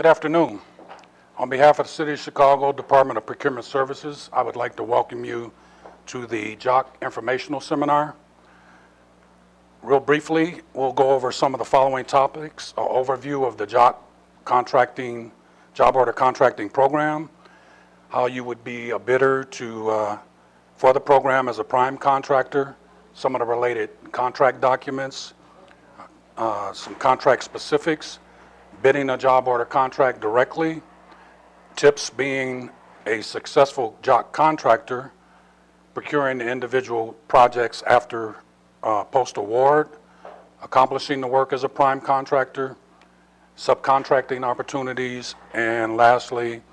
Good afternoon. On behalf of the City of Chicago Department of Procurement Services, I would like to welcome you to the JOC Informational Seminar. Real briefly, we'll go over some of the following topics: an overview of the JOC contracting, job order contracting program, how you would be a bidder for the program as a prime contractor, some of the related contract documents, some contract specifics, bidding a job order contract directly, tips being a successful JOC contractor, procuring the individual projects after post-award, accomplishing the work as a prime contractor, subcontracting opportunities, and lastly,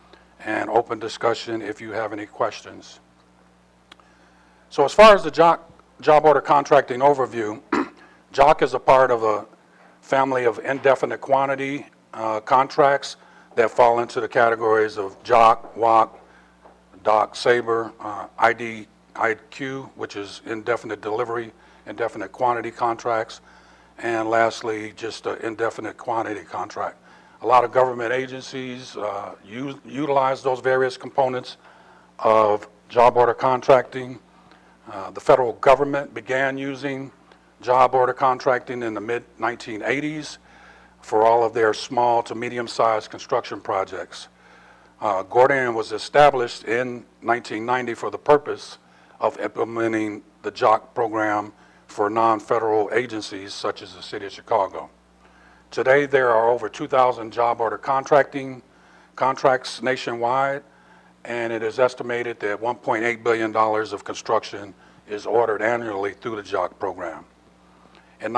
an open discussion if you have any questions. So as far as the JOC job order contracting overview, JOC is a part of a family of indefinite quantity contracts that fall into the categories of JOC, WOC, DOC, SABRE, IDQ, which is indefinite delivery, indefinite quantity contracts, and lastly, just an indefinite quantity contract. A lot of government agencies utilize those various components of job order contracting. The federal government began using job order contracting in the mid-1980s for all of their small to medium-sized construction projects. Gordian was established in 1990 for the purpose of implementing the JOC program for non-federal agencies such as the City of Chicago. Today, there are over 2,000 job order contracts nationwide, and it is estimated that $1.8 billion of construction is ordered annually through the JOC program. In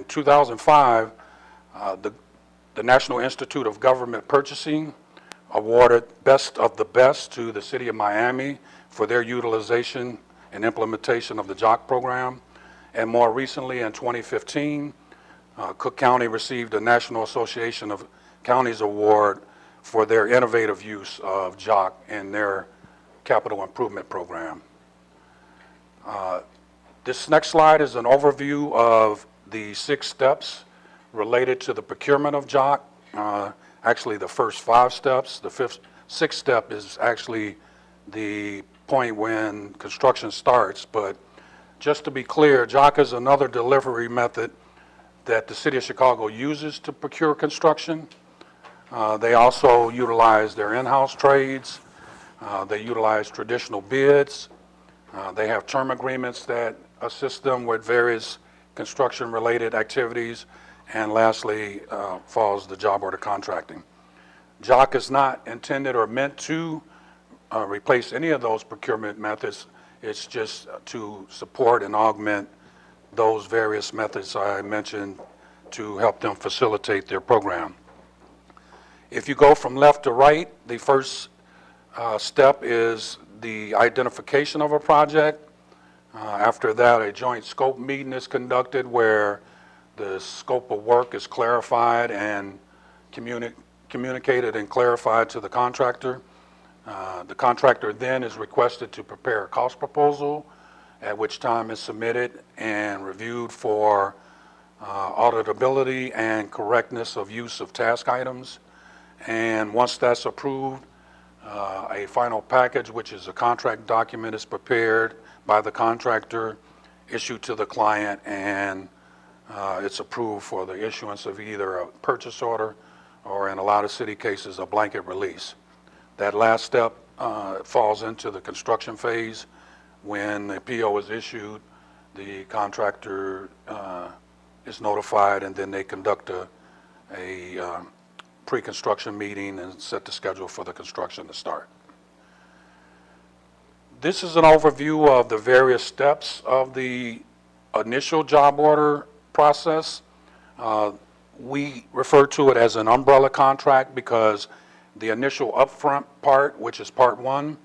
2005, the National Institute of Government Purchasing awarded Best of the Best to the City of Miami for their utilization and implementation of the JOC program. And more recently, in 2015, Cook County received the National Association of Counties Award for their innovative use of JOC in their capital improvement program. This next slide is an overview of the 6 steps related to the procurement of JOC. Actually, the first 5 steps. The 6th step is actually the point when construction starts. But just to be clear, JOC is another delivery method that the City of Chicago uses to procure construction. They also utilize their in-house trades. They utilize traditional bids. They have term agreements that assist them with various construction-related activities. And lastly, falls the job order contracting. JOC is not intended or meant to replace any of those procurement methods. It's just to support and augment those various methods I mentioned to help them facilitate their program. If you go from left to right, the first step is the identification of a project. After that, a joint scope meeting is conducted where the scope of work is clarified and communicated and clarified to the contractor. The contractor then is requested to prepare a cost proposal, at which time is submitted and reviewed for auditability and correctness of use of task items. And once that's approved, a final package, which is a contract document, is prepared by the contractor, issued to the client, and it's approved for the issuance of either a purchase order or, in a lot of city cases, a blanket release. That last step falls into the construction phase. When the PO is issued, the contractor is notified, and then they conduct a pre-construction meeting and set the schedule for the construction to start. This is an overview of the various steps of the initial job order process. We refer to it as an umbrella contract because the initial upfront part, which is part 1,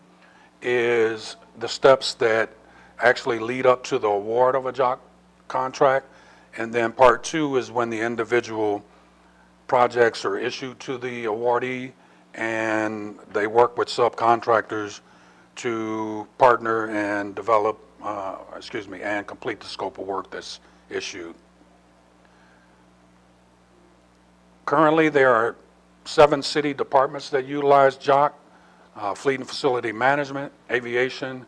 is the steps that actually lead up to the award of a JOC contract. And then part 2 is when the individual projects are issued to the awardee and they work with subcontractors to partner and develop, and complete the scope of work that's issued. Currently, there are 7 city departments that utilize JOC: Fleet and Facility Management, Aviation,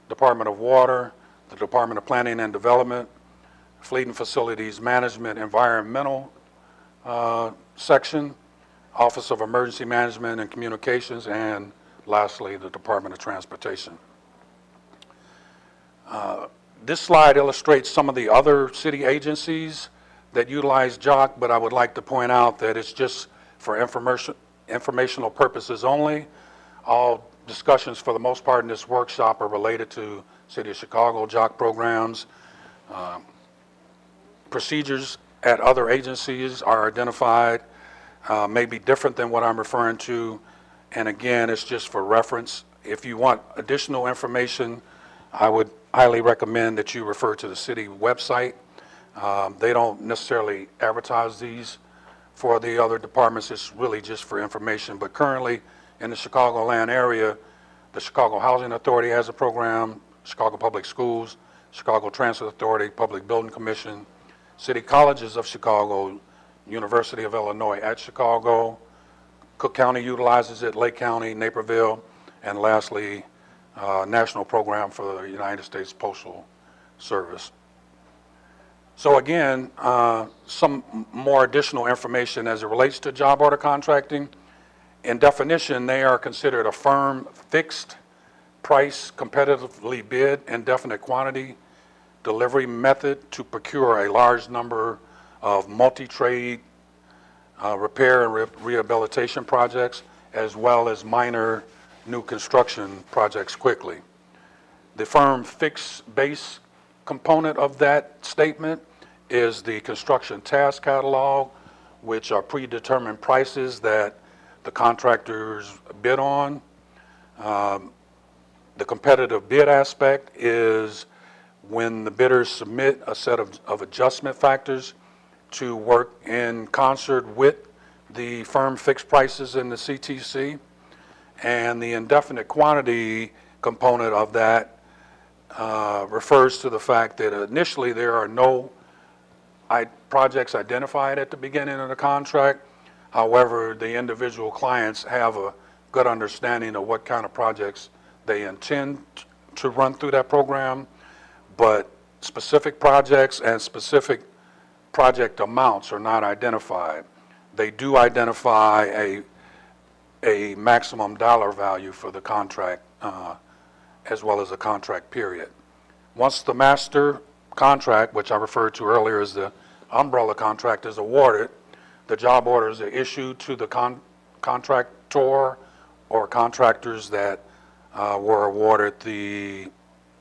Department of Water, the Department of Planning and Development, Fleet and Facilities Management, Environmental section, Office of Emergency Management and Communications, and lastly, the Department of Transportation. This slide illustrates some of the other city agencies that utilize JOC, but I would like to point out that it's just for informational purposes only. All discussions for the most part in this workshop are related to City of Chicago JOC programs. Procedures at other agencies are identified, may be different than what I'm referring to, and again, it's just for reference. If you want additional information, I would highly recommend that you refer to the city website. They don't necessarily advertise these for the other departments. It's really just for information. But currently in the Chicagoland area, the Chicago Housing Authority has a program, Chicago Public Schools, Chicago Transit Authority, Public Building Commission, City Colleges of Chicago, University of Illinois at Chicago, Cook County utilizes it, Lake County, Naperville, and lastly, National Program for the United States Postal Service. So again, some more additional information as it relates to job order contracting. In definition, they are considered a firm fixed price, competitively bid, indefinite quantity, delivery method to procure a large number of multi-trade repair and rehabilitation projects, as well as minor new construction projects quickly. The firm fixed base component of that statement is the construction task catalog, which are predetermined prices that the contractors bid on. The competitive bid aspect is when the bidders submit a set of adjustment factors to work in concert with the firm fixed prices in the CTC. And the indefinite quantity component of that refers to the fact that initially there are no projects identified at the beginning of the contract. However, the individual clients have a good understanding of what kind of projects they intend to run through that program, but specific projects and specific project amounts are not identified. They do identify a maximum dollar value for the contract as well as a contract period. Once the master contract, which I referred to earlier as the umbrella contract, is awarded, the job orders are issued to the contractor or contractors that were awarded the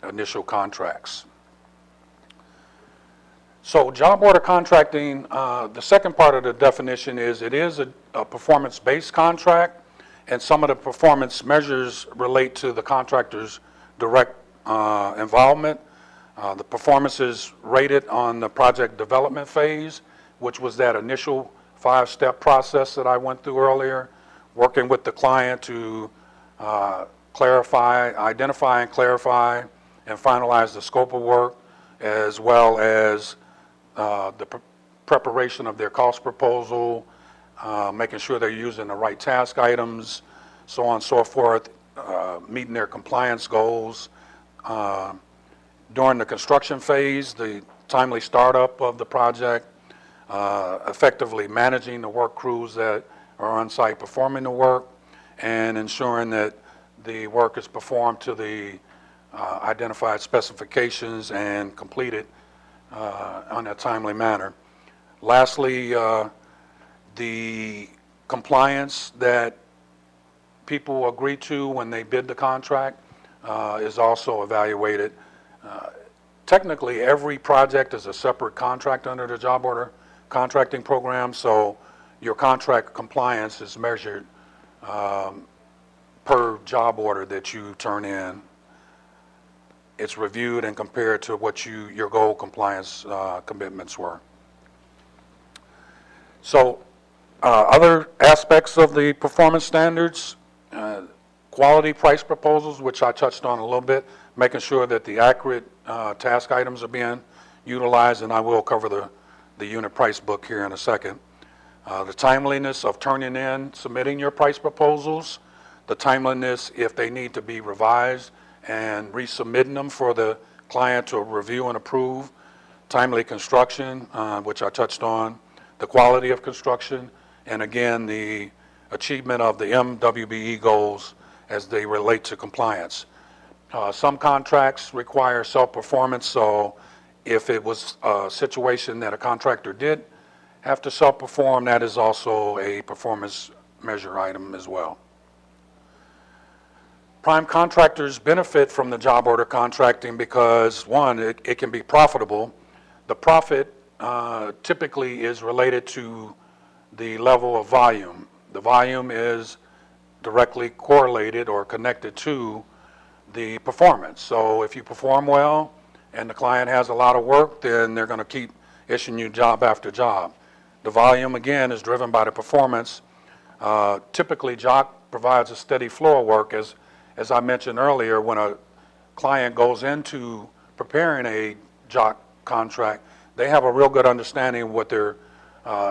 initial contracts. So job order contracting, the second part of the definition is it is a performance-based contract, and some of the performance measures relate to the contractor's direct involvement. The performance is rated on the project development phase, which was that initial 5-step process that I went through earlier, working with the client to identify and clarify and finalize the scope of work, as well as the preparation of their cost proposal, making sure they're using the right task items, so on and so forth, meeting their compliance goals. During the construction phase, the timely startup of the project, effectively managing the work crews that are on site performing the work, and ensuring that the work is performed to the identified specifications and completed on a timely manner. Lastly, the compliance that people agree to when they bid the contract is also evaluated. Technically, every project is a separate contract under the job order contracting program, so your contract compliance is measured per job order that you turn in. It's reviewed and compared to what your goal compliance commitments were. So other aspects of the performance standards, quality price proposals, which I touched on a little bit, making sure that the accurate task items are being utilized, and I will cover the unit price book here in a second. The timeliness of turning in, submitting your price proposals, the timeliness if they need to be revised and resubmitting them for the client to review and approve, timely construction, which I touched on, the quality of construction, and again, the achievement of the MWBE goals as they relate to compliance. Some contracts require self-performance, so if it was a situation that a contractor did have to self-perform, that is also a performance measure item as well. Prime contractors benefit from the job order contracting because, one, it can be profitable. The profit typically is related to the level of volume. The volume is directly correlated or connected to the performance. So if you perform well and the client has a lot of work, then they're going to keep issuing you job after job. The volume, again, is driven by the performance. Typically, JOC provides a steady flow of work. As I mentioned earlier, when a client goes into preparing a JOC contract, they have a real good understanding of what their,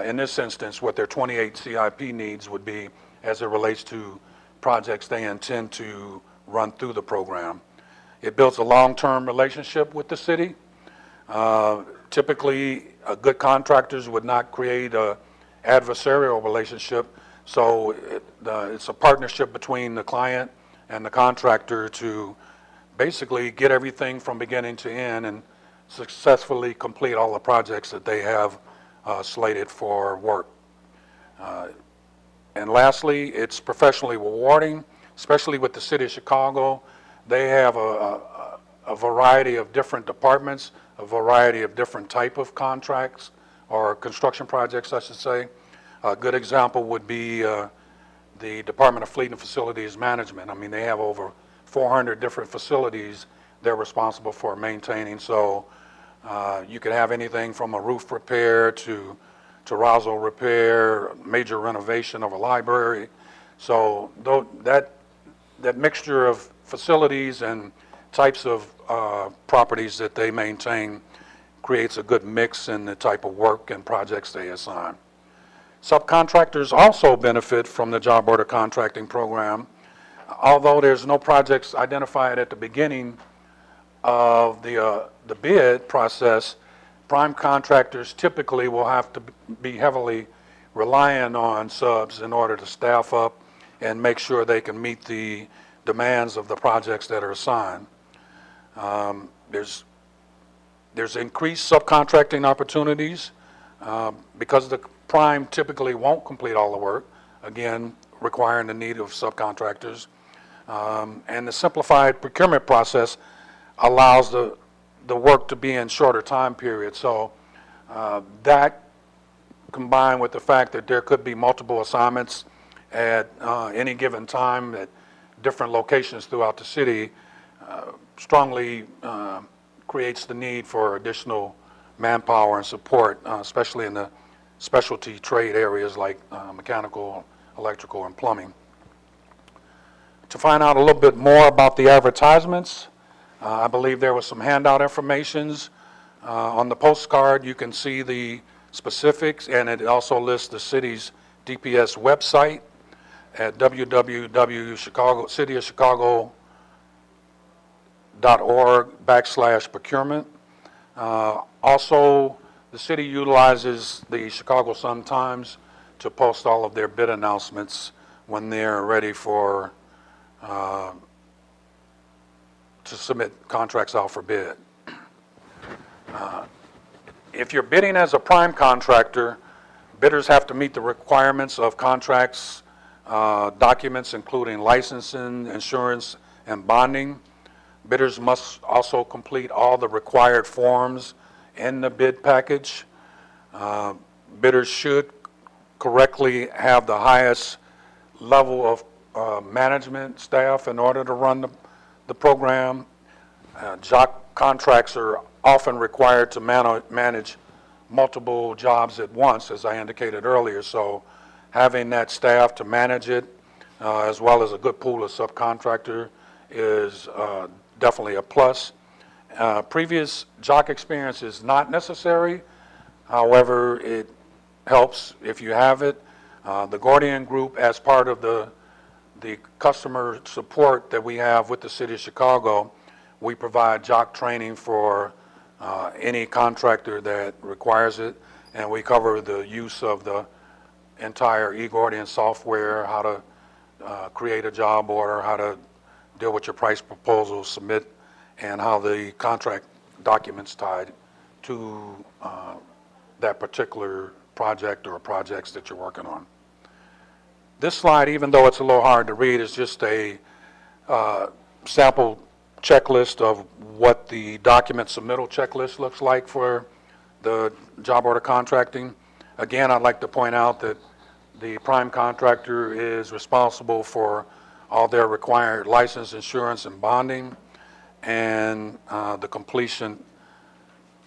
in this instance, what their 28 CIP needs would be as it relates to projects they intend to run through the program. It builds a long-term relationship with the city. Typically, good contractors would not create an adversarial relationship, so it's a partnership between the client and the contractor to basically get everything from beginning to end and successfully complete all the projects that they have slated for work. And lastly, it's professionally rewarding, especially with the City of Chicago. They have a variety of different departments, a variety of different type of contracts or construction projects, I should say. A good example would be the Department of Fleet and Facilities Management. I mean, they have over 400 different facilities they're responsible for maintaining. So you could have anything from a roof repair to terrazzo repair, major renovation of a library. So that mixture of facilities and types of properties that they maintain creates a good mix in the type of work and projects they assign. Subcontractors also benefit from the job order contracting program. Although there's no projects identified at the beginning of the bid process, prime contractors typically will have to be heavily reliant on subs in order to staff up and make sure they can meet the demands of the projects that are assigned. There's increased subcontracting opportunities because the prime typically won't complete all the work, again, requiring the need of subcontractors. And the simplified procurement process allows the work to be in shorter time periods. So that combined with the fact that there could be multiple assignments at any given time at different locations throughout the city strongly creates the need for additional manpower and support, especially in the specialty trade areas like mechanical, electrical, and plumbing. To find out a little bit more about the advertisements, I believe there was some handout informations. On the postcard, you can see the specifics, and it also lists the city's DPS website at www.cityofchicago.org/procurement. Also, the city utilizes the Chicago Sun-Times to post all of their bid announcements when they're ready for to submit contracts out for bid. If you're bidding as a prime contractor, bidders have to meet the requirements of contracts, documents including licensing, insurance, and bonding. Bidders must also complete all the required forms in the bid package. Bidders should correctly have the highest level of management staff in order to run the program. JOC contracts are often required to manage multiple jobs at once, as I indicated earlier. So having that staff to manage it, as well as a good pool of subcontractor, is definitely a plus. Previous JOC experience is not necessary. However, helps if you have it. The Gordian Group, as part of the customer support that we have with the City of Chicago, we provide JOC training for any contractor that requires it, and we cover the use of the entire eGordian software, how to create a job order, how to deal with your price proposal, submit, and how the contract documents tied to that particular project or projects that you're working on. This slide, even though it's a little hard to read, is just a sample checklist of what the document submittal checklist looks like for the job order contracting. Again, I'd like to point out that the prime contractor is responsible for all their required license, insurance, and bonding, and the completion,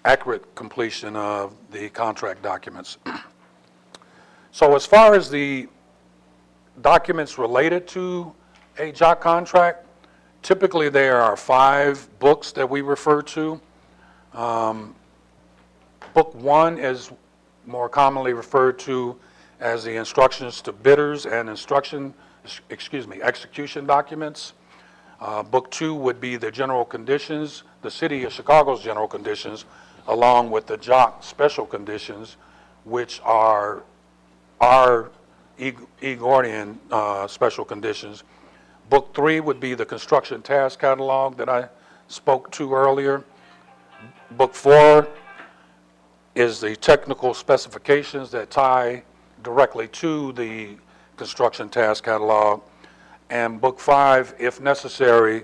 accurate completion of the contract documents. So as far as the documents related to a JOC contract, typically there are 5 books that we refer to. Book 1 is more commonly referred to as the instructions to bidders and execution documents. Book 2 would be the general conditions, the City of Chicago's general conditions, along with the JOC special conditions, which are our eGordian special conditions. Book 3 would be the construction task catalog that I spoke to earlier. Book 4 is the technical specifications that tie directly to the construction task catalog. And Book 5, if necessary,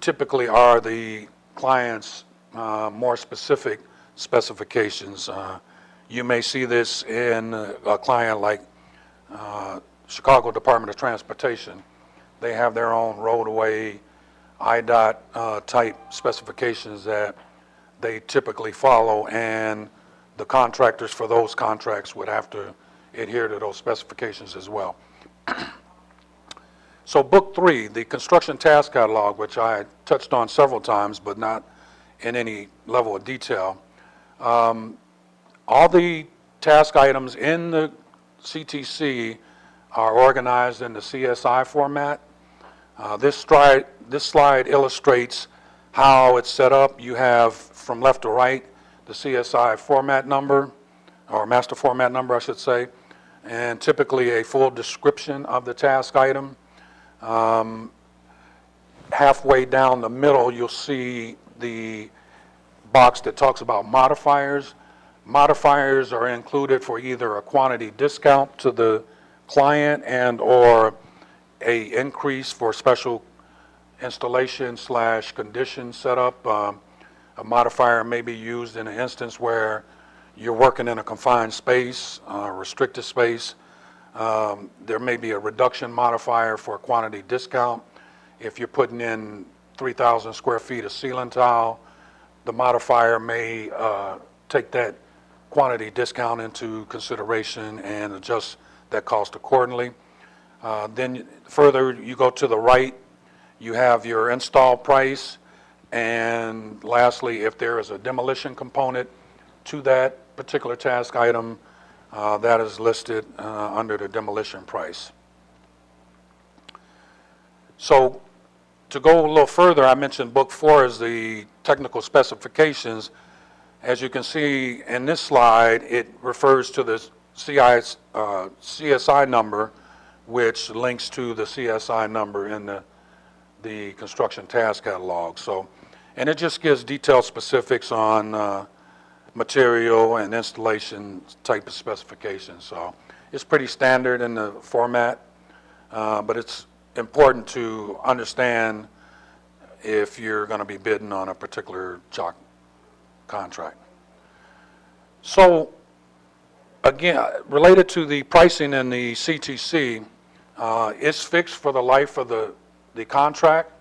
typically are the client's more specific specifications. You may see this in a client like Chicago Department of Transportation. They have their own roadway IDOT type specifications that they typically follow, and the contractors for those contracts would have to adhere to those specifications as well. So Book 3, the construction task catalog, which I touched on several times but not in any level of detail. All the task items in the CTC are organized in the CSI format. This slide illustrates how it's set up. You have, from left to right, the CSI format number, or master format number, I should say, and typically a full description of the task item. Halfway down the middle, you'll see the box that talks about modifiers. Modifiers are included for either a quantity discount to the client and or a increase for special installation / condition setup. A modifier may be used in an instance where you're working in a confined space, restricted space. There may be a reduction modifier for a quantity discount. If you're putting in 3,000 square feet of ceiling tile, the modifier may take that quantity discount into consideration and adjust that cost accordingly. Then further, you go to the right, you have your install price, and lastly, if there is a demolition component to that particular task item, that is listed under the demolition price. So to go a little further, I mentioned Book 4 is the technical specifications. As you can see in this slide, it refers to the CSI number, which links to the CSI number in the construction task catalog. So, and it just gives detailed specifics on material and installation type of specifications. So it's pretty standard in the format, but it's important to understand if you're going to be bidding on a particular JOC contract. So again, related to the pricing in the CTC, it's fixed for the life of the contract.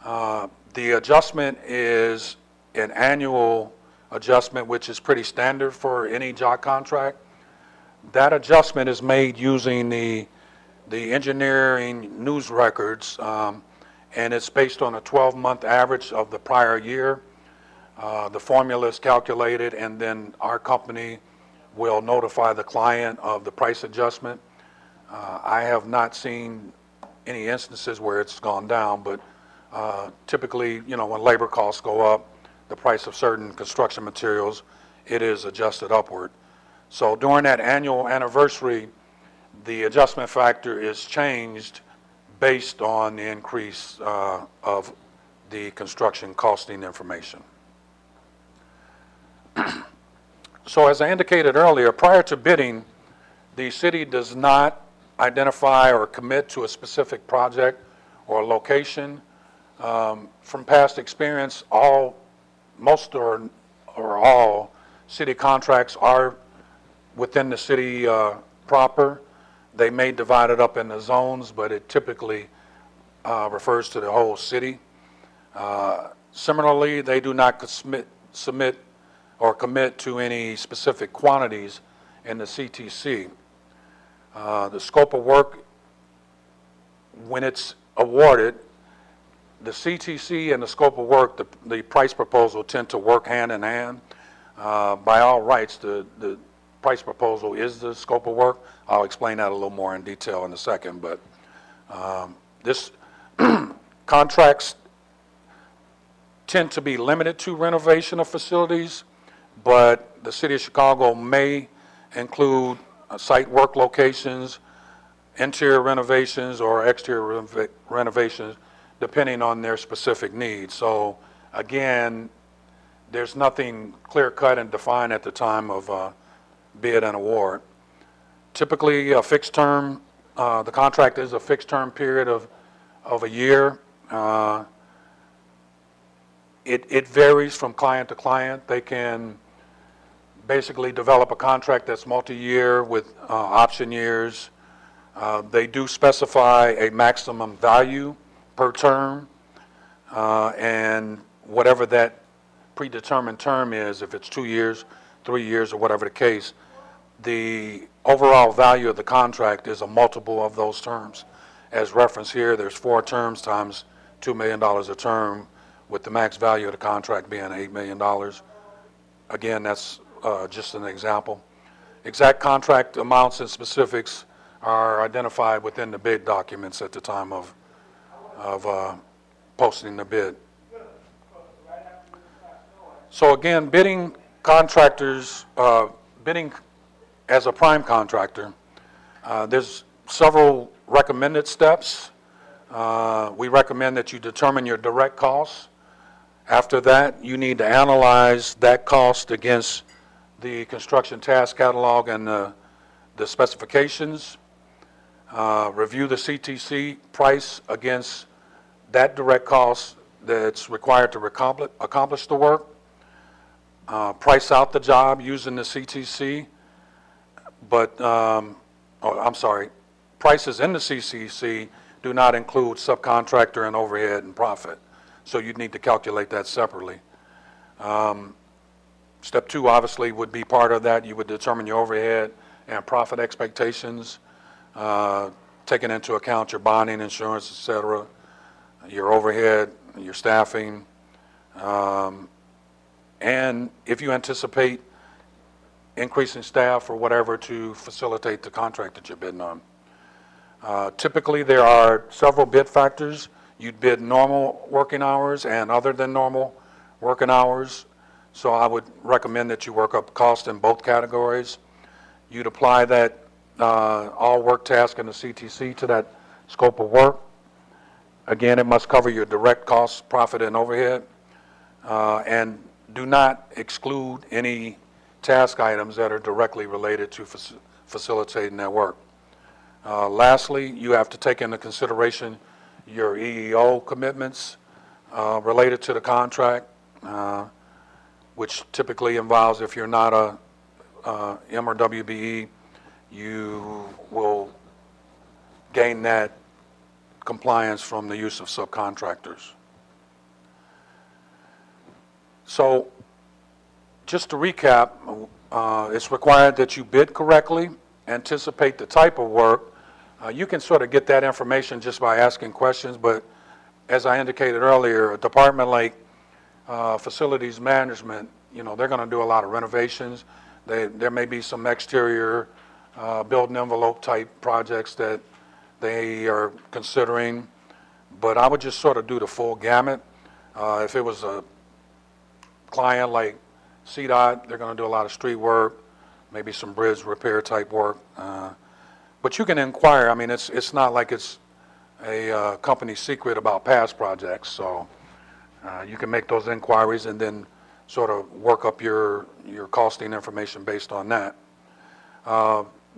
The adjustment is an annual adjustment, which is pretty standard for any JOC contract. That adjustment is made using the engineering news records, and it's based on a 12-month average of the prior year. The formula is calculated, and then our company will notify the client of the price adjustment. I have not seen any instances where it's gone down, but typically, when labor costs go up, the price of certain construction materials, it is adjusted upward. So during that annual anniversary, the adjustment factor is changed based on the increase of the construction costing information. So as I indicated earlier, prior to bidding, the city does not identify or commit to a specific project or location. From past experience, most or all city contracts are within the city proper. They may divide it up into zones, but it typically refers to the whole city. Similarly, they do not submit or commit to any specific quantities in the CTC. The scope of work, when it's awarded, the CTC and the scope of work, the price proposal tend to work hand in hand. By all rights, the price proposal is the scope of work. I'll explain that a little more in detail in a second, but this contracts tend to be limited to renovation of facilities, but the City of Chicago may include site work locations, interior renovations, or exterior renovations, depending on their specific needs. So again, there's nothing clear-cut and defined at the time of bid and award. Typically, a fixed term, the contract is a fixed term period of a year. It varies from client to client. They can basically develop a contract that's multi-year with option years. They do specify a maximum value per term, and whatever that predetermined term is, if it's 2 years, 3 years, or whatever the case, the overall value of the contract is a multiple of those terms. As referenced here, there's 4 terms times $2 million a term, with the max value of the contract being $8 million. Again, that's just an example. Exact contract amounts and specifics are identified within the bid documents at the time of posting the bid. So again, bidding contractors, bidding as a prime contractor, there's several recommended steps. We recommend that you determine your direct costs. After that, you need to analyze that cost against the construction task catalog and the specifications. Review the CTC price against that direct cost that's required to accomplish the work. Price out the job using the CTC, but, prices in the CTC do not include subcontractor and overhead and profit. So you'd need to calculate that separately. Step 2 obviously would be part of that. You would determine your overhead and profit expectations, taking into account your bonding, insurance, etc., your overhead, your staffing, and if you anticipate increasing staff or whatever to facilitate the contract that you're bidding on. Typically, there are several bid factors. You'd bid normal working hours and other than normal working hours. So I would recommend that you work up cost in both categories. You'd apply that all work task in the CTC to that scope of work. Again, it must cover your direct costs, profit, and overhead. And do not exclude any task items that are directly related to facilitating that work. Lastly, you have to take into consideration your EEO commitments related to the contract, which typically involves, if you're not a M or WBE, you will gain that compliance from the use of subcontractors. So just to recap, it's required that you bid correctly, anticipate the type of work. You can sort of get that information just by asking questions, but as I indicated earlier, a department like facilities management, they're going to do a lot of renovations. There may be some exterior building envelope type projects that they are considering, but I would just sort of do the full gamut. If it was a client like CDOT, they're going to do a lot of street work, maybe some bridge repair type work. But you can inquire. I mean, it's not like it's a company secret about past projects, so you can make those inquiries and then sort of work up your costing information based on that.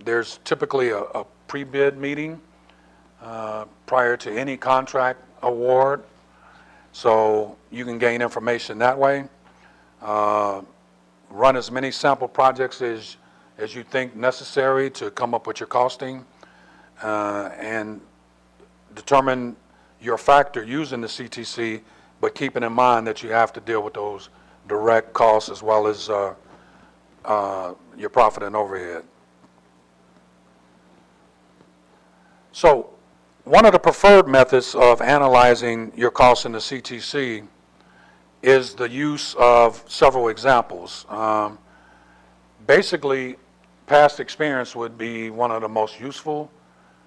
There's typically a pre-bid meeting prior to any contract award, so you can gain information that way. Run as many sample projects as you think necessary to come up with your costing, and determine your factor using the CTC, but keeping in mind that you have to deal with those direct costs as well as your profit and overhead. So one of the preferred methods of analyzing your costs in the CTC is the use of several examples. Basically, past experience would be one of the most useful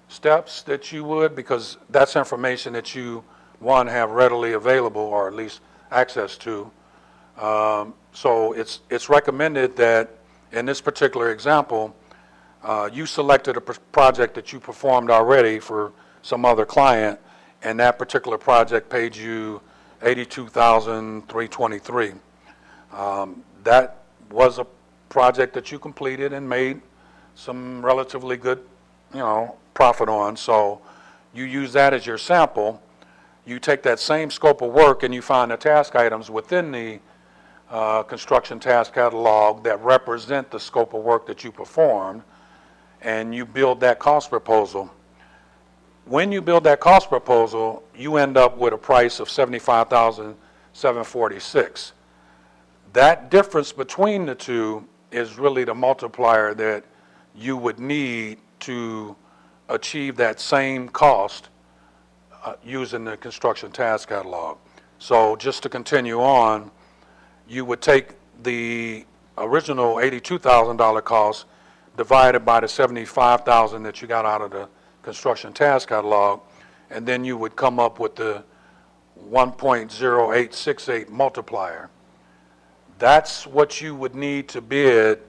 steps that you would, because that's information that you, one, have readily available or at least access to. So it's recommended that in this particular example, you selected a project that you performed already for some other client, and that particular project paid you $82,323. That was a project that you completed and made some relatively good, profit on. So you use that as your sample. You take that same scope of work and you find the task items within the construction task catalog that represent the scope of work that you performed, and you build that cost proposal. When you build that cost proposal, you end up with a price of $75,746. That difference between the two is really the multiplier that you would need to achieve that same cost using the construction task catalog. So just to continue on, you would take the original $82,000 cost divided by the $75,000 that you got out of the construction task catalog, and then you would come up with the 1.0868 multiplier. That's what you would need to bid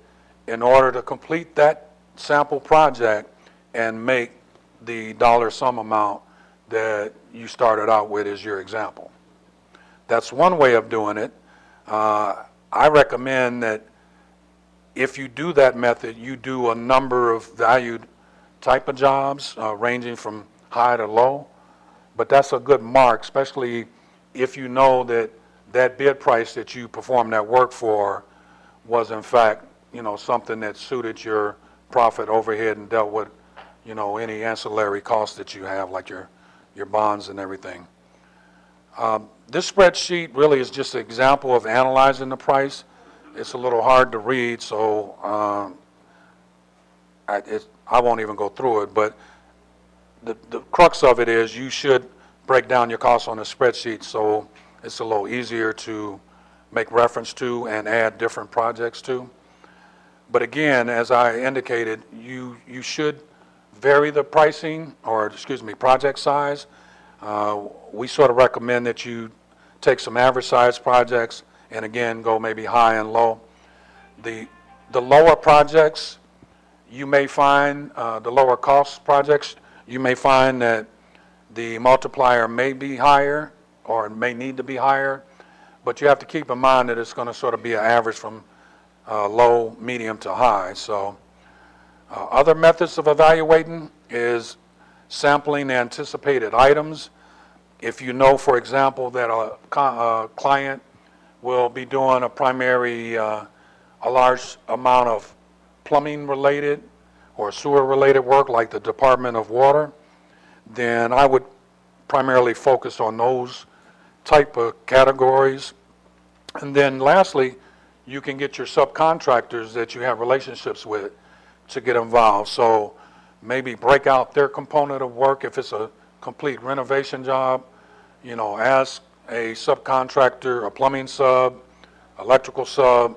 in order to complete that sample project and make the dollar sum amount that you started out with as your example. That's one way of doing it. I recommend that if you do that method, you do a number of valued type of jobs ranging from high to low, but that's a good mark, especially if you know that that bid price that you performed that work for was in fact, something that suited your profit, overhead, and dealt with, any ancillary costs that you have, like your bonds and everything. This spreadsheet really is just an example of analyzing the price. It's a little hard to read, so I won't even go through it, but the crux of it is you should break down your costs on a spreadsheet so it's a little easier to make reference to and add different projects to. But again, as I indicated, you should vary the pricing, or project size. We sort of recommend that you take some average size projects and again go maybe high and low. The lower projects, you may find, the lower cost projects, you may find that the multiplier may be higher or it may need to be higher, but you have to keep in mind that it's going to sort of be an average from low, medium to high. So other methods of evaluating is sampling anticipated items. If you know, for example, that a client will be doing a primary, a large amount of plumbing related or sewer related work like the Department of Water, then I would primarily focus on those type of categories. And then lastly, you can get your subcontractors that you have relationships with to get involved. So maybe break out their component of work. If it's a complete renovation job, ask a subcontractor, a plumbing sub, electrical sub,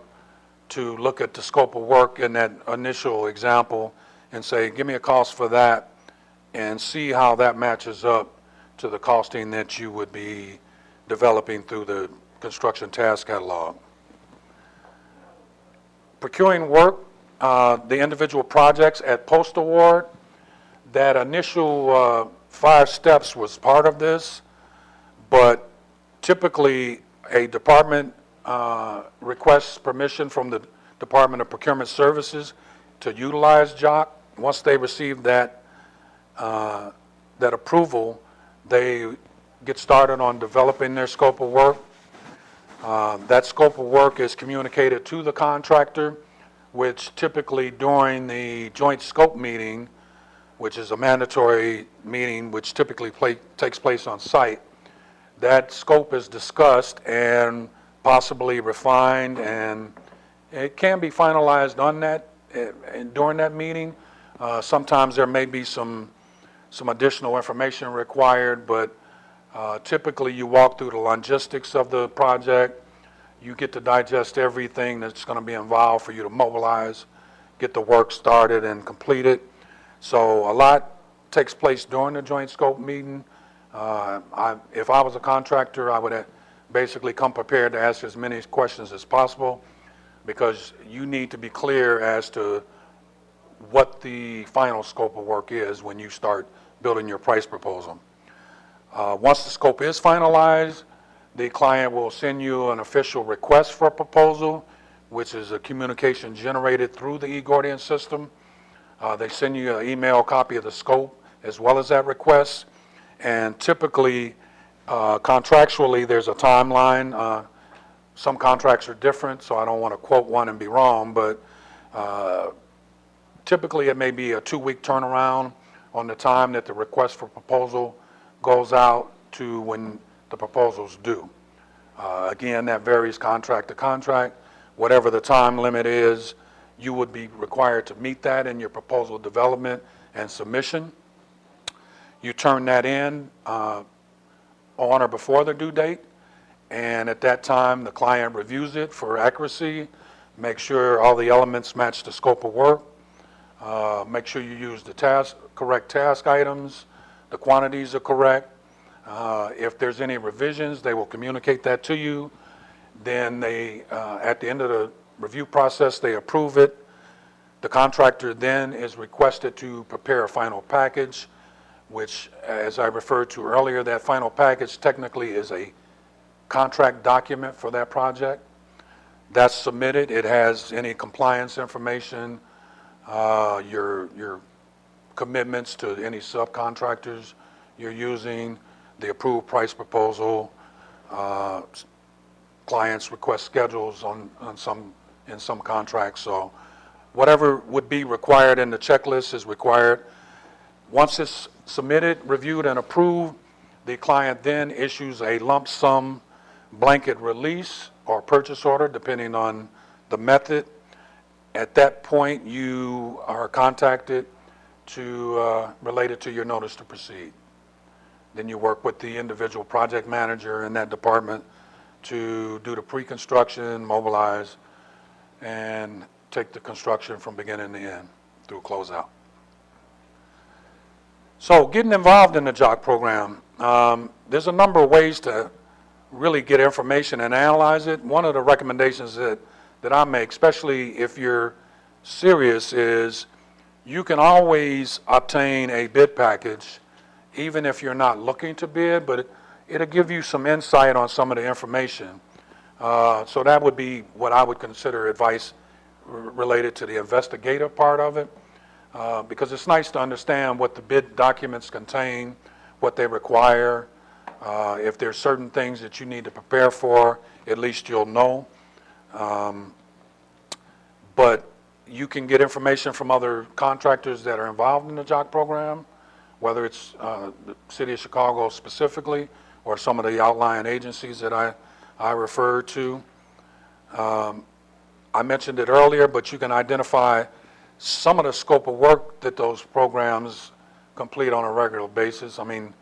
to look at the scope of work in that initial example and say, give me a cost for that, and see how that matches up to the costing that you would be developing through the construction task catalog. Procuring work, the individual projects at post-award, that initial 5 steps was part of this, but typically a department requests permission from the Department of Procurement Services to utilize JOC. Once they receive that approval, they get started on developing their scope of work. That scope of work is communicated to the contractor, which typically during the joint scope meeting, which is a mandatory meeting which typically takes place on site, that scope is discussed and possibly refined, and it can be finalized on that during that meeting. Sometimes there may be some additional information required, but typically you walk through the logistics of the project. You get to digest everything that's going to be involved for you to mobilize, get the work started and completed. So a lot takes place during the joint scope meeting. If I was a contractor, I would basically come prepared to ask as many questions as possible, because you need to be clear as to what the final scope of work is when you start building your price proposal. Once the scope is finalized, the client will send you an official request for a proposal, which is a communication generated through the eGordian system. They send you an email copy of the scope as well as that request. And typically, contractually, there's a timeline. Some contracts are different, so I don't want to quote one and be wrong, but typically it may be a 2-week turnaround on the time that the request for proposal goes out to when the proposal's due. Again, that varies contract to contract. Whatever the time limit is, you would be required to meet that in your proposal development and submission. You turn that in on or before the due date, and at that time the client reviews it for accuracy, make sure all the elements match the scope of work, make sure you use the correct task items, the quantities are correct. If there's any revisions, they will communicate that to you. Then they, at the end of the review process, they approve it. The contractor then is requested to prepare a final package, which, as I referred to earlier, that final package technically is a contract document for that project. That's submitted. It has any compliance information, your commitments to any subcontractors you're using, the approved price proposal, clients request schedules in some contracts. So whatever would be required in the checklist is required. Once it's submitted, reviewed, and approved, the client then issues a lump sum blanket release or purchase order, depending on the method. At that point, you are contacted related to your notice to proceed. Then you work with the individual project manager in that department to do the pre-construction, mobilize, and take the construction from beginning to end through closeout. So getting involved in the JOC program, there's a number of ways to really get information and analyze it. One of the recommendations that I make, especially if you're serious, is you can always obtain a bid package even if you're not looking to bid, but it'll give you some insight on some of the information. So that would be what I would consider advice related to the investigative part of it, because it's nice to understand what the bid documents contain, what they require. If there's certain things that you need to prepare for, at least you'll know. But you can get information from other contractors that are involved in the JOC program, whether it's the City of Chicago specifically or some of the outlying agencies that I referred to. I mentioned it earlier, but you can identify some of the scope of work that those programs complete on a regular basis. I mean,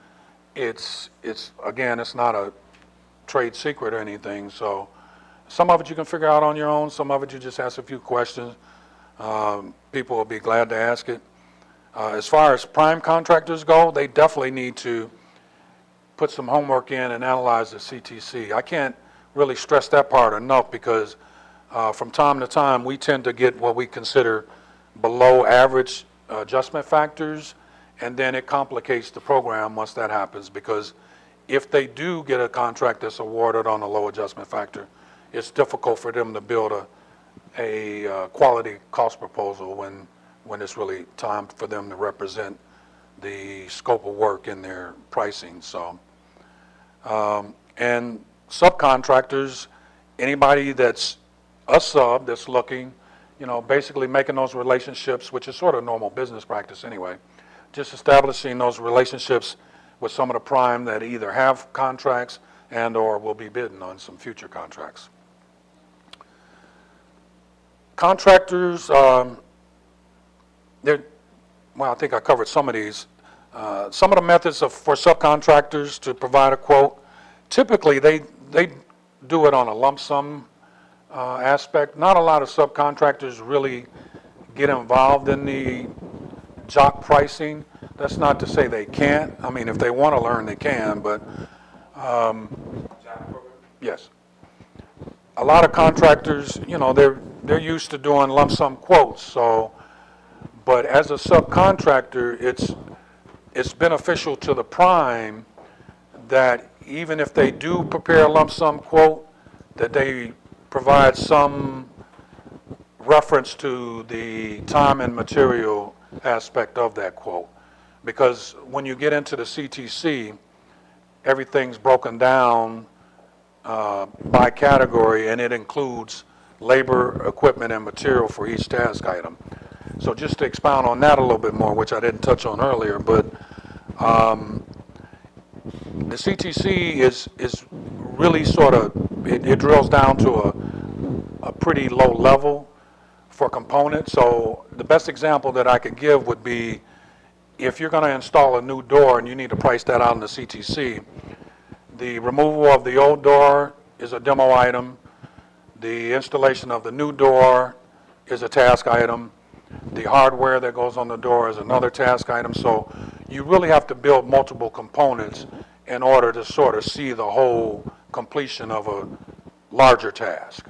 it's again, it's not a trade secret or anything, so Some of it you can figure out on your own. Some of it you just ask a few questions. People will be glad to ask it. As far as prime contractors go, they definitely need to put some homework in and analyze the CTC. I can't really stress that part enough because from time to time we tend to get what we consider below average adjustment factors, and then it complicates the program once that happens, because if they do get a contract that's awarded on a low adjustment factor, it's difficult for them to build a quality cost proposal when it's really time for them to represent the scope of work in their pricing. So, and subcontractors, anybody that's a sub that's looking, basically making those relationships, which is sort of normal business practice anyway, just establishing those relationships with some of the prime that either have contracts and or will be bidding on some future contracts. Contractors, well, I think I covered some of these. Some of the methods for subcontractors to provide a quote, typically they do it on a lump sum aspect. Not a lot of subcontractors really get involved in the JOC pricing. That's not to say they can't. I mean, if they want to learn, they can, but yes. A lot of contractors, they're used to doing lump sum quotes. So, but as a subcontractor, it's beneficial to the prime that even if they do prepare a lump sum quote, that they provide some reference to the time and material aspect of that quote. Because when you get into the CTC, everything's broken down by category, and it includes labor, equipment, and material for each task item. So just to expound on that a little bit more, which I didn't touch on earlier, but the CTC is really sort of, it drills down to a pretty low level for components. So the best example that I could give would be if you're going to install a new door and you need to price that out in the CTC, the removal of the old door is a demo item. The installation of the new door is a task item. The hardware that goes on the door is another task item. So you really have to build multiple components in order to sort of see the whole completion of a larger task.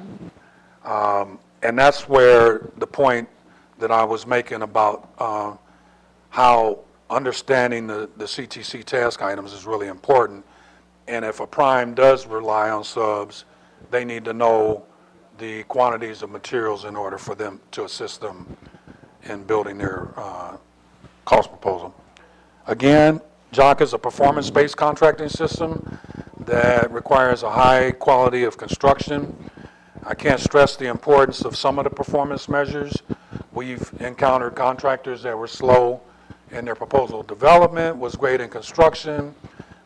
And that's where the point that I was making about how understanding the CTC task items is really important. And if a prime does rely on subs, they need to know the quantities of materials in order for them to assist them in building their cost proposal. Again, JOC is a performance-based contracting system that requires a high quality of construction. I can't stress the importance of some of the performance measures. We've encountered contractors that were slow in their proposal development, was great in construction,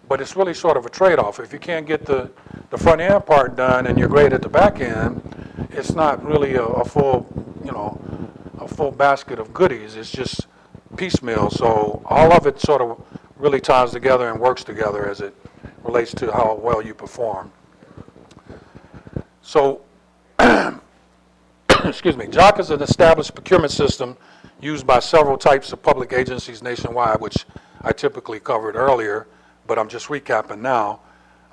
but it's really sort of a trade-off. If you can't get the front end part done and you're great at the back end, it's not really a full, a full basket of goodies. It's just piecemeal. So all of it sort of really ties together and works together as it relates to how well you perform. So, excuse me, JOC is an established procurement system used by several types of public agencies nationwide, which I typically covered earlier, but I'm just recapping now.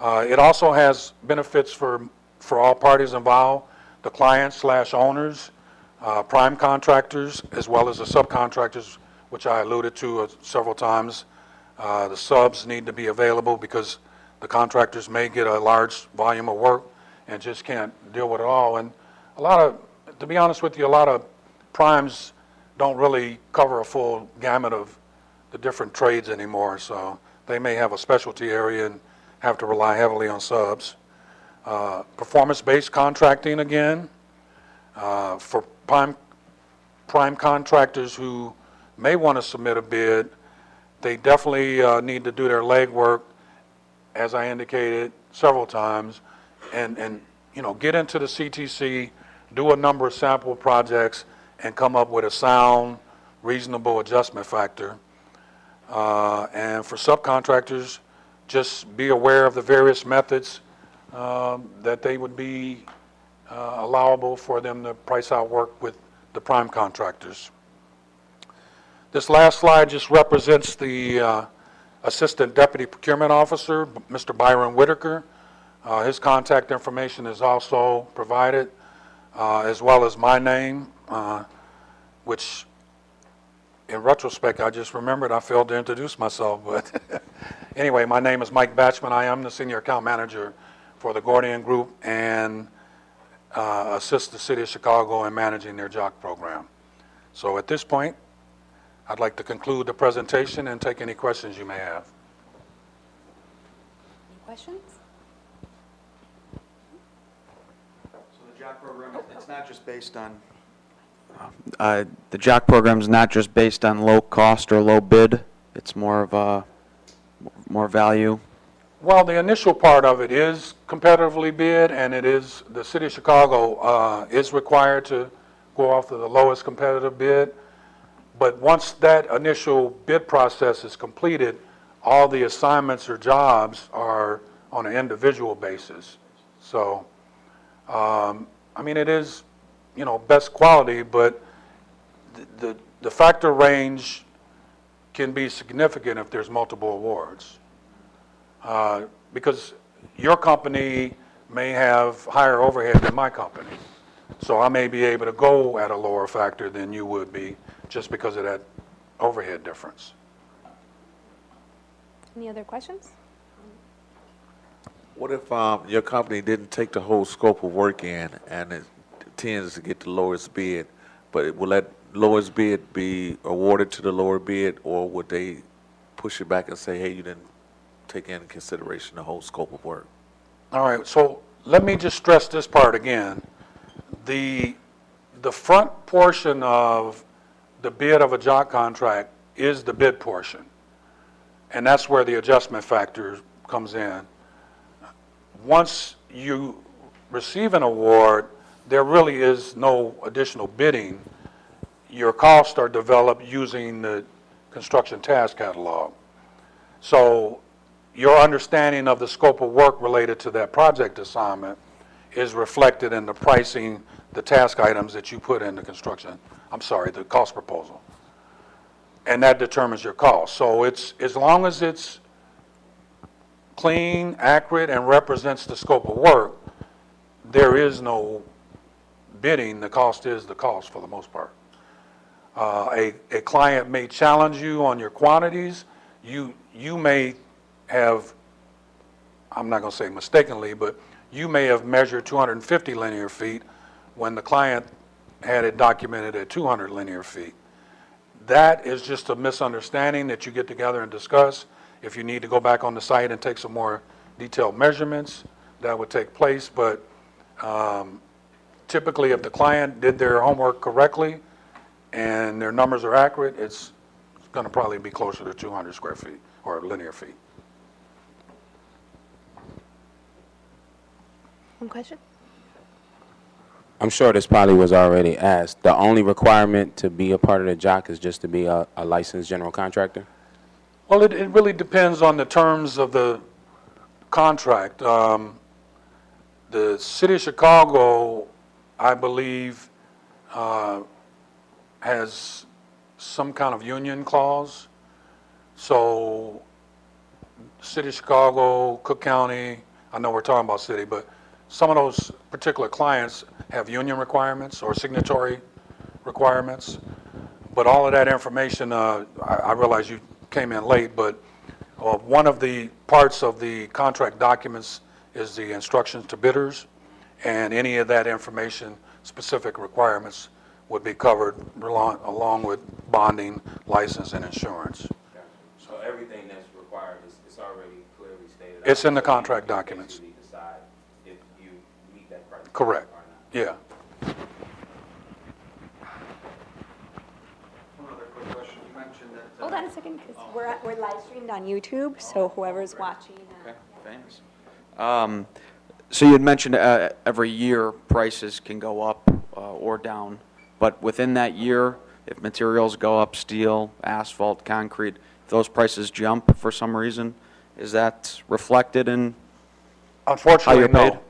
It also has benefits for all parties involved, the clients/owners, prime contractors, as well as the subcontractors, which I alluded to several times. The subs need to be available because the contractors may get a large volume of work and just can't deal with it all. And to be honest with you, a lot of primes don't really cover a full gamut of the different trades anymore, so they may have a specialty area and have to rely heavily on subs. Performance-based contracting again, for prime contractors who may want to submit a bid, they definitely need to do their legwork, as I indicated several times, and get into the CTC, do a number of sample projects, and come up with a sound, reasonable adjustment factor. And for subcontractors, just be aware of the various methods that they would be allowable for them to price out work with the prime contractors. This last slide just represents the Assistant Deputy Procurement Officer, Mr. Byron Whitaker. His contact information is also provided, as well as my name, which in retrospect, I just remembered I failed to introduce myself. But anyway, my name is Mike Batchman. I am the Senior Account Manager for the Gordian Group and assist the City of Chicago in managing their JOC program. So at this point, I'd like to conclude the presentation and take any questions you may have. Any questions? So the JOC program, it's not just based on the JOC program is not just based on low cost or low bid. It's more of a more value. Well, the initial part of it is competitively bid, and it is the City of Chicago is required to go off of the lowest competitive bid. But once that initial bid process is completed, all the assignments or jobs are on an individual basis. So, I mean, it is, you know, best quality, but the factor range can be significant if there's multiple awards. Because your company may have higher overhead than my company. So I may be able to go at a lower factor than you would be just because of that overhead difference. Any other questions? What if your company didn't take the whole scope of work in and it tends to get the lowest bid, but will that lowest bid be awarded to the lower bid, or would they push it back and say, hey, you didn't take into consideration the whole scope of work? All right, so let me just stress this part again. The front portion of the bid of a JOC contract is the bid portion, and that's where the adjustment factor comes in. Once you receive an award, there really is no additional bidding. Your costs are developed using the construction task catalog. So your understanding of the scope of work related to that project assignment is reflected in the pricing, the task items that you put in the the cost proposal. And that determines your cost. So it's, as long as it's clean, accurate, and represents the scope of work, there is no bidding. The cost is the cost for the most part. A client may challenge you on your quantities. You may have, I'm not going to say mistakenly, but you may have measured 250 linear feet when the client had it documented at 200 linear feet. That is just a misunderstanding that you get together and discuss. If you need to go back on the site and take some more detailed measurements, that would take place. But typically, if the client did their homework correctly and their numbers are accurate, it's going to probably be closer to 200 square feet or linear feet. One question? I'm sure this probably was already asked. The only requirement to be a part of the JOC is just to be a licensed general contractor? Well, it really depends on the terms of the contract. The City of Chicago, I believe, has some kind of union clause. So City of Chicago, Cook County, I know we're talking about city, but some of those particular clients have union requirements or signatory requirements. But all of that information, I realize you came in late, but one of the parts of the contract documents is the instructions to bidders, and any of that information, specific requirements, would be covered along with bonding, license, and insurance. So everything that's required is already clearly stated? It's in the contract documents. You decide if you meet that criteria. Correct. Yeah. One other quick question. You mentioned that. Hold on a second, because we're live streamed on YouTube, so whoever's watching. Okay, famous. So you had mentioned every year prices can go up or down, but within that year, if materials go up, steel, asphalt, concrete, if those prices jump for some reason, is that reflected in Unfortunately, how you're paid? no.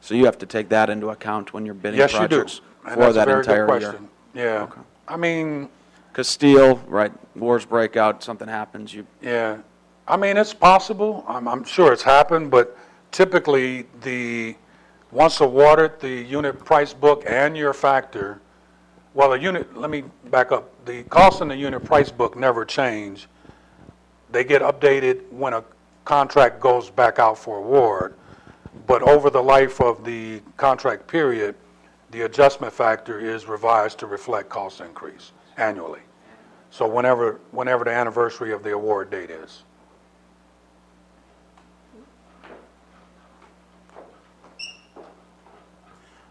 So you have to take that into account when you're bidding Yes, you do. projects And for that's a that very good entire year? question. Yeah. Okay. I mean, Because steel, right, wars break out, something happens, you, yeah. I mean, it's possible. I'm sure it's happened, but typically once awarded, the unit price book and your factor, well, let me back up. The cost in the unit price book never change. They get updated when a contract goes back out for award. But over the life of the contract period, the adjustment factor is revised to reflect cost increase annually. So whenever the anniversary of the award date is.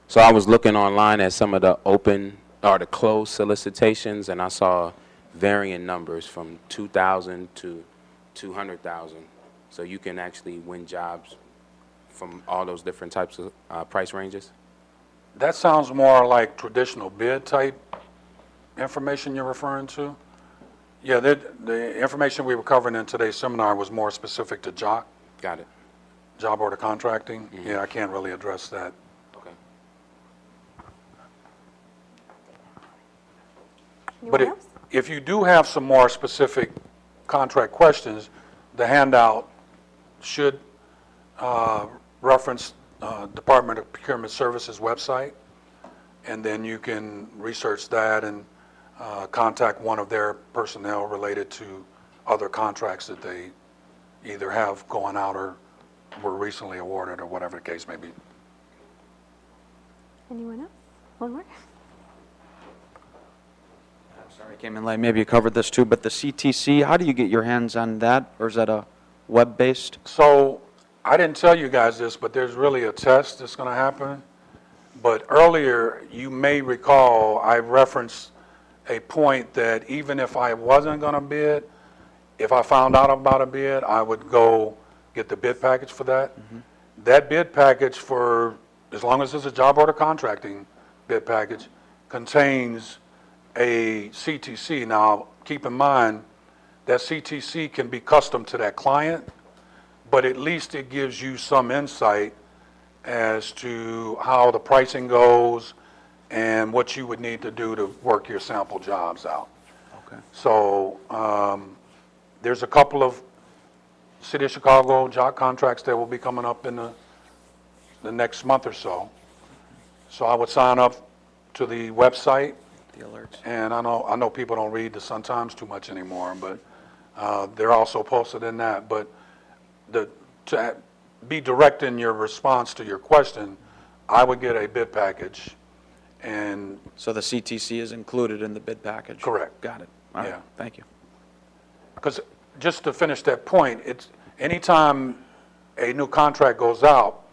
So I was looking online at some of the open or the closed solicitations, and I saw varying numbers from 2,000 to 200,000. So you can actually win jobs from all those different types of price ranges. That sounds more like traditional bid type information you're referring to. Yeah, the information we were covering in today's seminar was more specific to JOC, Got it. job order contracting. Yeah, I can't really address that. Okay. But Anyone else? if you do have some more specific contract questions, the handout should reference Department of Procurement Services website, and then you can research that and contact one of their personnel related to other contracts that they either have going out or were recently awarded or whatever the case may be. Anyone else? One more? I'm sorry, I came in late, maybe you covered this too, but the CTC, how do you get your hands on that, or is that a web-based? So I didn't tell you guys this, but there's really a test that's going to happen. But earlier, you may recall, I referenced a point that even if I wasn't going to bid, if I found out about a bid, I would go get the bid package for that. That bid package, for as long as it's a job order contracting bid package, contains a CTC. Now, keep in mind that CTC can be custom to that client, but at least it gives you some insight as to how the pricing goes and what you would need to do to work your sample jobs out. Okay. So there's a couple of City of Chicago JOC contracts that will be coming up in the next month or so. So I would sign up to the website, The alerts. and I know people don't read the Sun-Times too much anymore, but they're also posted in that. But to be direct in your response to your question, I would get a bid package, and So the CTC is included in the bid package? Correct. Got it. All right, Yeah. thank you. because just to finish that point, it's anytime a new contract goes out,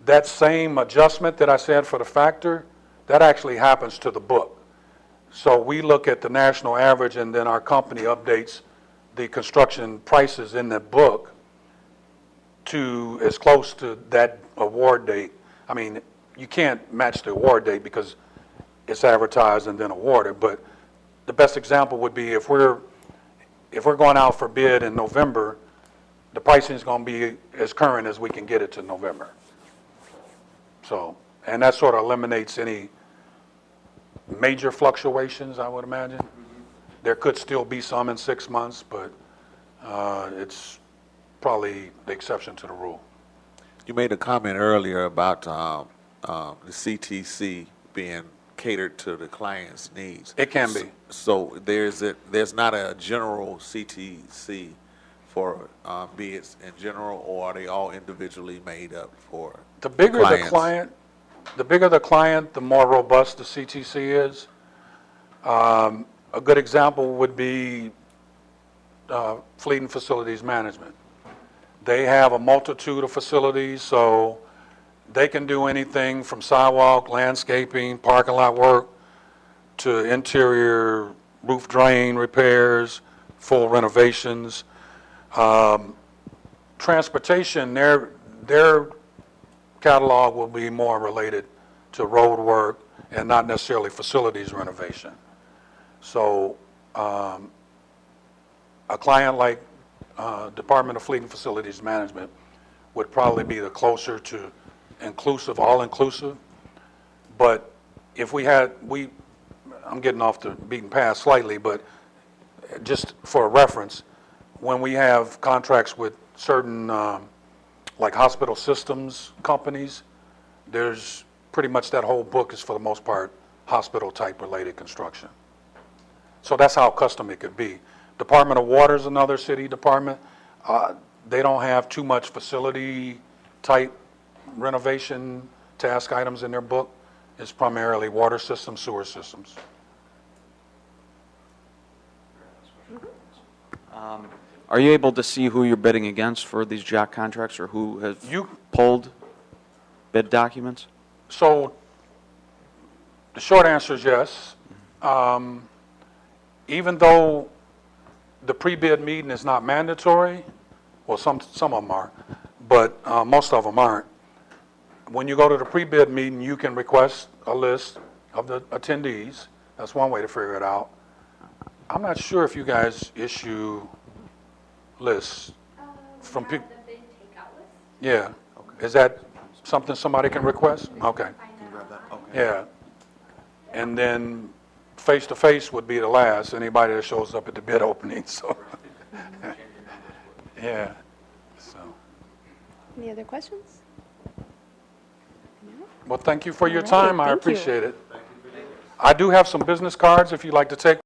that same adjustment that I said for the factor, that actually happens to the book. So we look at the national average, and then our company updates the construction prices in the book to as close to that award date. I mean, you can't match the award date because it's advertised and then awarded, but the best example would be if we're going out for bid in November, the pricing is going to be as current as we can get it to November. So, and that sort of eliminates any major fluctuations, I would imagine. There could still be some in 6 months, but it's probably the exception to the rule. You made a comment earlier about the CTC being catered to the client's needs. It can be. So there's not a general CTC for bids in general, or are they all individually made up for The bigger clients? the bigger the client, the more robust the CTC is. A good example would be Fleet and Facilities Management. They have a multitude of facilities, so they can do anything from sidewalk, landscaping, parking lot work, to interior roof drain repairs, full renovations. Transportation, their catalog will be more related to road work and not necessarily facilities renovation. So a client like Department of Fleet and Facilities Management would probably be the closer to inclusive, all-inclusive. But if we had, I'm getting off the beaten path slightly, but just for a reference, when we have contracts with certain, like hospital systems companies, there's pretty much that whole book is for the most part hospital-type related construction. So that's how custom it could be. Department of Water is another city department. They don't have too much facility-type renovation task items in their book. It's primarily water systems, sewer systems. Are you able to see who you're bidding against for these JOC contracts, or who has You- pulled bid documents? So the short answer is yes. Even though the pre-bid meeting is not mandatory, well, some of them are, but most of them aren't. When you go to the pre-bid meeting, you can request a list of the attendees. That's one way to figure it out. I'm not sure if you guys issue lists from people. Yeah. Is that something somebody can request? Okay. Yeah. And then face-to-face would be the last, anybody that shows up at the bid opening, so. Yeah, so. Any other questions? Well, thank you for your All right, time, I thank you. appreciate it. I do have some business cards if you'd like to take